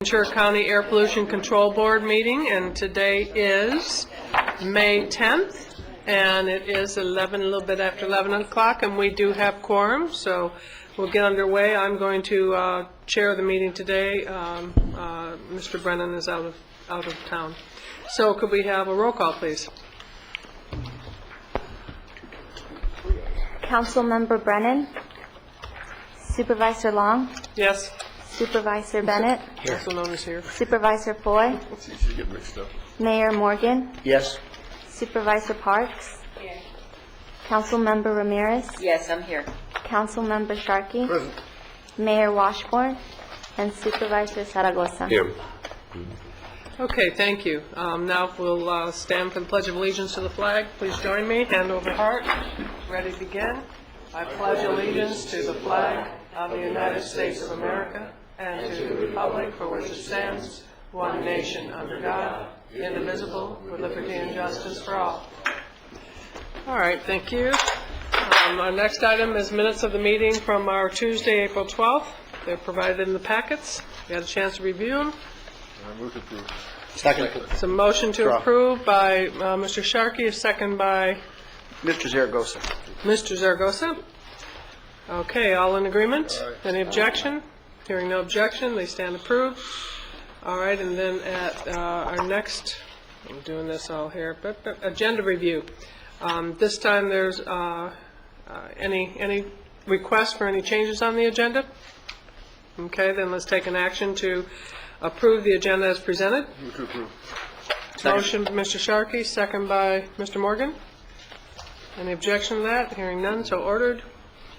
Ventura County Air Pollution Control Board meeting, and today is May 10th, and it is a little bit after 11 o'clock, and we do have quorum, so we'll get underway. I'm going to chair the meeting today. Mr. Brennan is out of town. So could we have a roll call, please? Councilmember Brennan, Supervisor Long, Yes. Supervisor Bennett, Also known as here. Supervisor Foy, Mayor Morgan, Yes. Supervisor Parks, Councilmember Ramirez, Yes, I'm here. Councilmember Sharkey, Present. Mayor Washburn, and Supervisor Zaragoza. Here. Okay, thank you. Now we'll stand for the Pledge of Allegiance to the flag. Please join me, hand over heart. Ready to begin? I pledge allegiance to the flag of the United States of America and to the republic for which it stands, one nation under God, indivisible, with liberty and justice for all. All right, thank you. Our next item is minutes of the meeting from our Tuesday, April 12th. They're provided in the packets. You had a chance to review them. I move to approve. Second. It's a motion to approve by Mr. Sharkey, a second by Mr. Zaragoza. Mr. Zaragoza. Okay, all in agreement? Any objection? Hearing no objection, they stand approved. All right, and then at our next, I'm doing this all here, but agenda review. This time there's any requests for any changes on the agenda? Okay, then let's take an action to approve the agenda as presented. Move to approve. Motion by Mr. Sharkey, second by Mr. Morgan. Any objection to that? Hearing none, so ordered.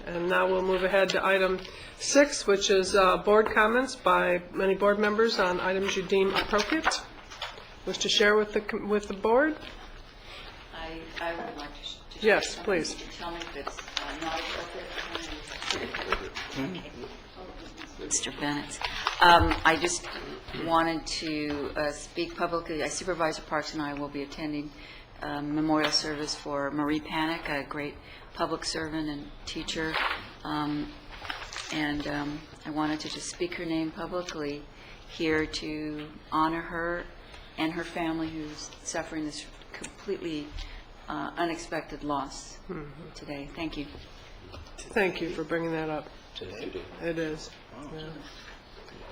And now we'll move ahead to item 6, which is board comments by many board members on items you deem appropriate. Wish to share with the board? I would like to share Yes, something. please. Tell me if it's not appropriate. Mr. Bennett. I just wanted to speak publicly. Supervisor Parks and I will be attending memorial service for Marie Panic, a great public servant and teacher. And I wanted to just speak her name publicly here to honor her and her family who's suffering this completely unexpected loss today. Thank you. Thank you for bringing that up. Today? It is. Yeah.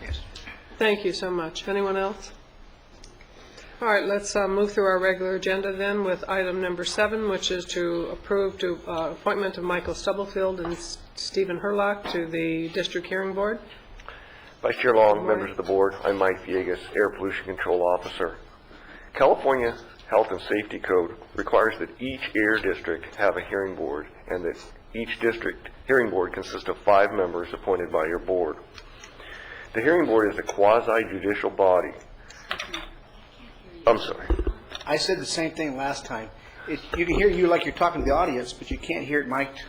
Yes. Thank you so much. Anyone else? All right, let's move through our regular agenda then with item number 7, which is to approve appointment of Michael Stubblefield and Stephen Herlock to the District Hearing Board. Vice Chair Long, members of the board, I'm Mike Villegas, Air Pollution Control Officer. California Health and Safety Code requires that each air district have a hearing board and that each district hearing board consists of 5 members appointed by your board. The hearing board is a quasi-judicial body. I'm sorry. I said the same thing last time. You can hear you like you're talking to the audience, but you can't hear it mic'd.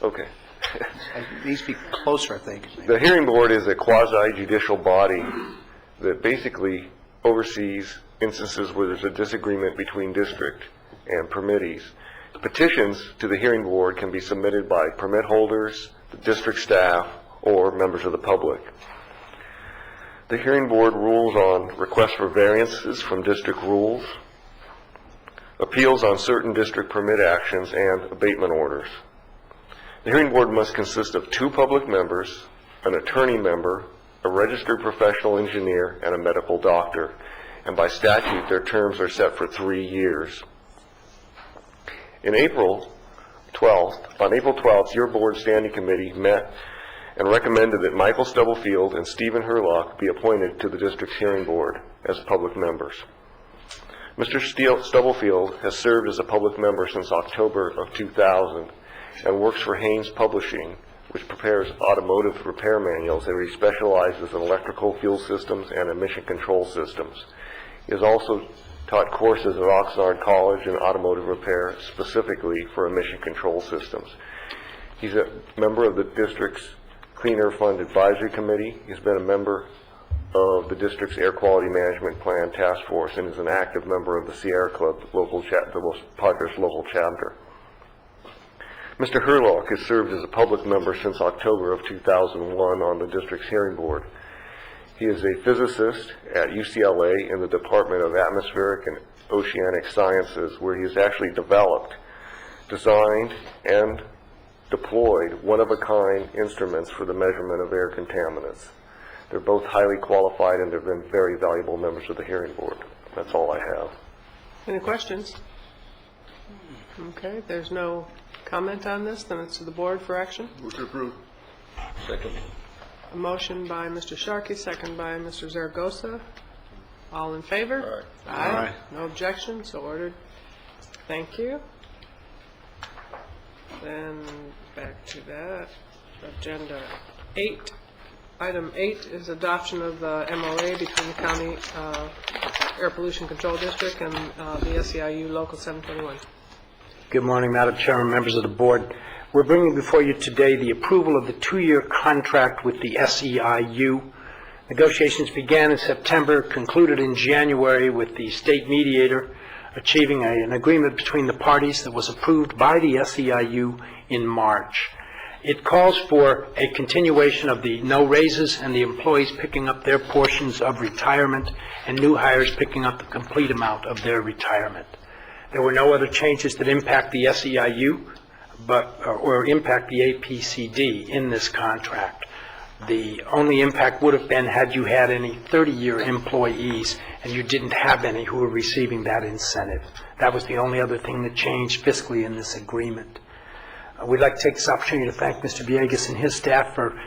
Okay. It needs to be closer, I think. The hearing board is a quasi-judicial body that basically oversees instances where there's a disagreement between district and permittees. Petitions to the hearing board can be submitted by permit holders, the district staff, or members of the public. The hearing board rules on requests for variances from district rules, appeals on certain district permit actions, and abatement orders. The hearing board must consist of 2 public members, an attorney member, a registered professional engineer, and a medical doctor. And by statute, their terms are set for 3 years. On April 12th, your board standing committee met and recommended that Michael Stubblefield and Stephen Herlock be appointed to the district's hearing board as public members. Mr. Stubblefield has served as a public member since October of 2000 and works for Haynes Publishing, which prepares automotive repair manuals, and he specializes in electrical fuel systems and emission control systems. He has also taught courses at Oxnard College in automotive repair, specifically for emission control systems. He's a member of the district's Clean Air Fund Advisory Committee. He's been a member of the district's Air Quality Management Plan Task Force and is an active member of the Sierra Club, the Los Padres local chapter. Mr. Herlock has served as a public member since October of 2001 on the district's hearing board. He is a physicist at UCLA in the Department of Atmospheric and Oceanic Sciences, where he has actually developed, designed, and deployed one-of-a-kind instruments for the measurement of air contaminants. They're both highly qualified, and they've been very valuable members of the hearing board. That's all I have. Any questions? Okay, there's no comment on this, then it's to the board for action. Move to approve. Second. A motion by Mr. Sharkey, second by Mr. Zaragoza. All in favor? Aye. Aye. No objection, so ordered. Thank you. Then back to that. Agenda 8. Item 8 is adoption of the MOA between the County Air Pollution Control District and the SEIU Local 721. Good morning, Madam Chairman, members of the board. We're bringing before you today the approval of the 2-year contract with the SEIU. Negotiations began in September, concluded in January with the state mediator, achieving an agreement between the parties that was approved by the SEIU in March. It calls for a continuation of the no raises and the employees picking up their portions of retirement and new hires picking up the complete amount of their retirement. There were no other changes that impact the SEIU or impact the APCD in this contract. The only impact would have been had you had any 30-year employees and you didn't have any who were receiving that incentive. That was the only other thing that changed fiscally in this agreement. We'd like to take this opportunity to thank Mr. Villegas and his staff for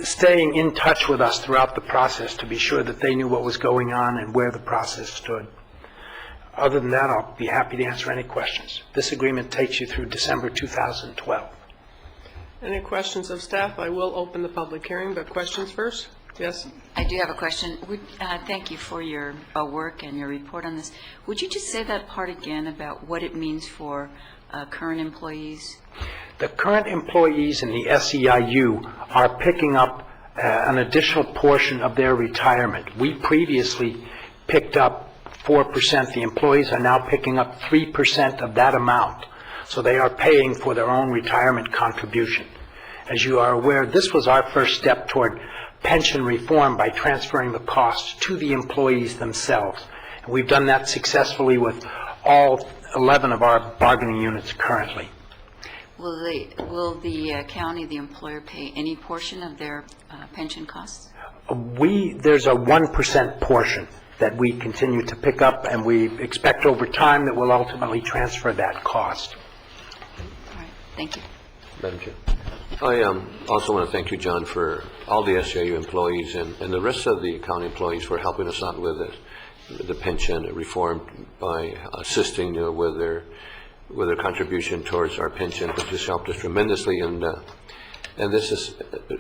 staying in touch with us throughout the process to be sure that they knew what was going on and where the process stood. Other than that, I'll be happy to answer any questions. This agreement takes you through December 2012. Any questions of staff? I will open the public hearing, but questions first? Yes? I do have a question. Thank you for your work and your report on this. Would you just say that part again about what it means for current employees? The current employees in the SEIU are picking up an additional portion of their retirement. We previously picked up 4%. The employees are now picking up 3% of that amount. So they are paying for their own retirement contribution. As you are aware, this was our first step toward pension reform by transferring the cost to the employees themselves. And we've done that successfully with all 11 of our bargaining units currently. Will the county, the employer, pay any portion of their pension costs? There's a 1% portion that we continue to pick up, and we expect over time that we'll ultimately transfer that cost. All right, thank you. Madam Chair. I also want to thank you, John, for all the SEIU employees and the rest of the county employees for helping us out with the pension reform by assisting with their contribution towards our pension, which has helped us tremendously. And this has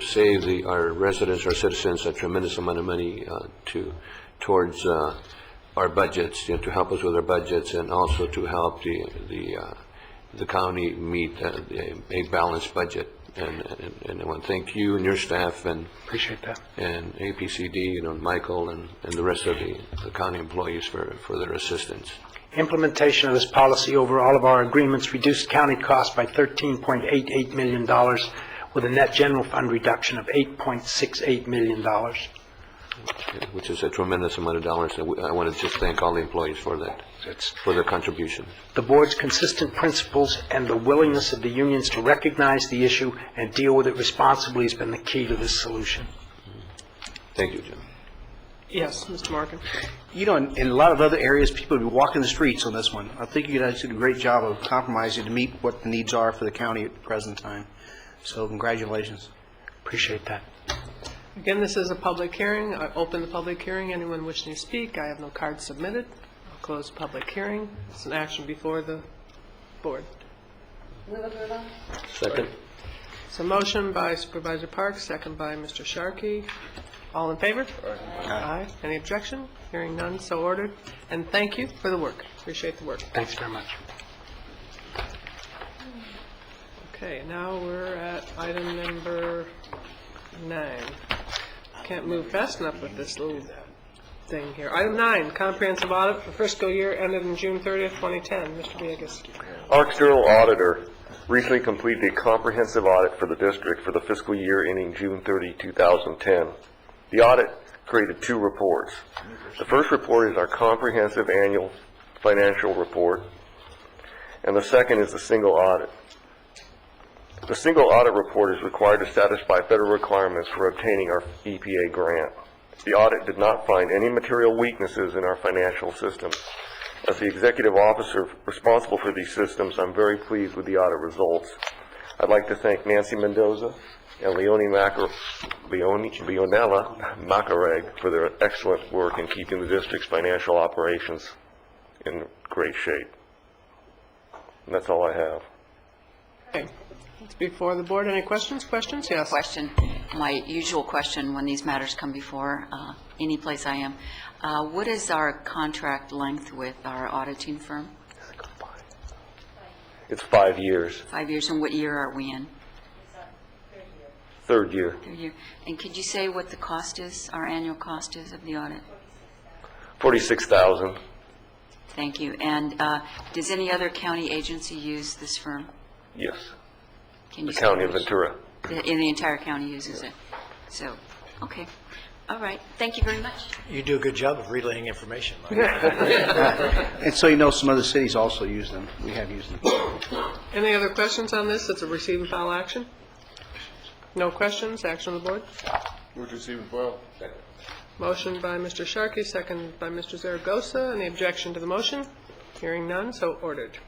saved our residents, our citizens, a tremendous amount of money towards our budgets, to help us with our budgets, and also to help the county meet a balanced budget. And I want to thank you and your staff and Appreciate that. And APCD, Michael and the rest of the county employees for their assistance. Implementation of this policy over all of our agreements reduced county costs by $13.88 million with a net general fund reduction of $8.68 million. Which is a tremendous amount of dollars. I want to just thank all the employees for that, for their contribution. The board's consistent principles and the willingness of the unions to recognize the issue and deal with it responsibly has been the key to this solution. Thank you, Jim. Yes, Mr. Markin. In a lot of other areas, people will be walking the streets on this one. I think you guys did a great job of compromising to meet what the needs are for the county at the present time. So congratulations. Appreciate that. Again, this is a public hearing. I open the public hearing. Anyone wishing to speak? I have no cards submitted. I'll close the public hearing. It's an action before the board. Second. It's a motion by Supervisor Parks, second by Mr. Sharkey. All in favor? Aye. Any objection? Hearing none, so ordered. And thank you for the work. Appreciate the work. Thanks very much. Okay, now we're at item number 9. Can't move fast enough with this little thing here. Item 9, comprehensive audit for fiscal year ended in June 30th, 2010. Mr. Villegas. Our external auditor recently completed a comprehensive audit for the district for the fiscal year ending June 30, 2010. The audit created two reports. The first report is our comprehensive annual financial report, and the second is the single audit. The single audit report is required to satisfy federal requirements for obtaining our EPA grant. The audit did not find any material weaknesses in our financial systems. As the executive officer responsible for these systems, I'm very pleased with the audit results. I'd like to thank Nancy Mendoza and Leonella Macareg for their excellent work in keeping the district's financial operations in great shape. And that's all I have. Okay. It's before the board. Any questions? Questions? Yes. Question, my usual question when these matters come before any place I am. What is our contract length with our auditing firm? It's 5 years, 5 years, and what year are we in? third year, Third year. And could you say what the cost is, our annual cost is of the audit? $46,000. Thank you. And does any other county agency use this firm? Yes, Can you the say county of which? Ventura. In the entire county uses it. So, okay. All right. Thank you very much. You do a good job of relaying information. And so you know, some other cities also use them. We have used them. Any other questions on this? It's a receive and file action? No questions? Action on the board? Move to receive and file. Motion by Mr. Sharkey, second by Mr. Zaragoza. Any objection to the motion? Hearing none, so ordered.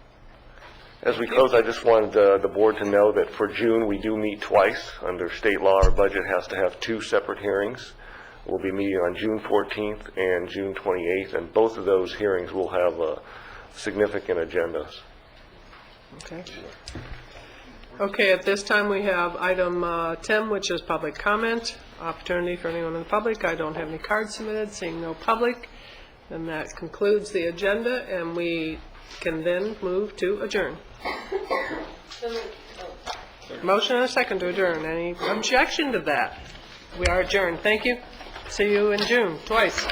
As we close, I just wanted the board to know that for June, we do meet twice. Under state law, our budget has to have 2 separate hearings. We'll be meeting on June 14th and June 28th, and both of those hearings will have significant agendas. Okay. Okay, at this time, we have item 10, which is public comment. Opportunity for anyone in the public. I don't have any cards submitted, seeing no public. And that concludes the agenda, and we can then move to adjourn. Motion and a second to adjourn. Any objection to that? We are adjourned. Thank you. See you in June, twice.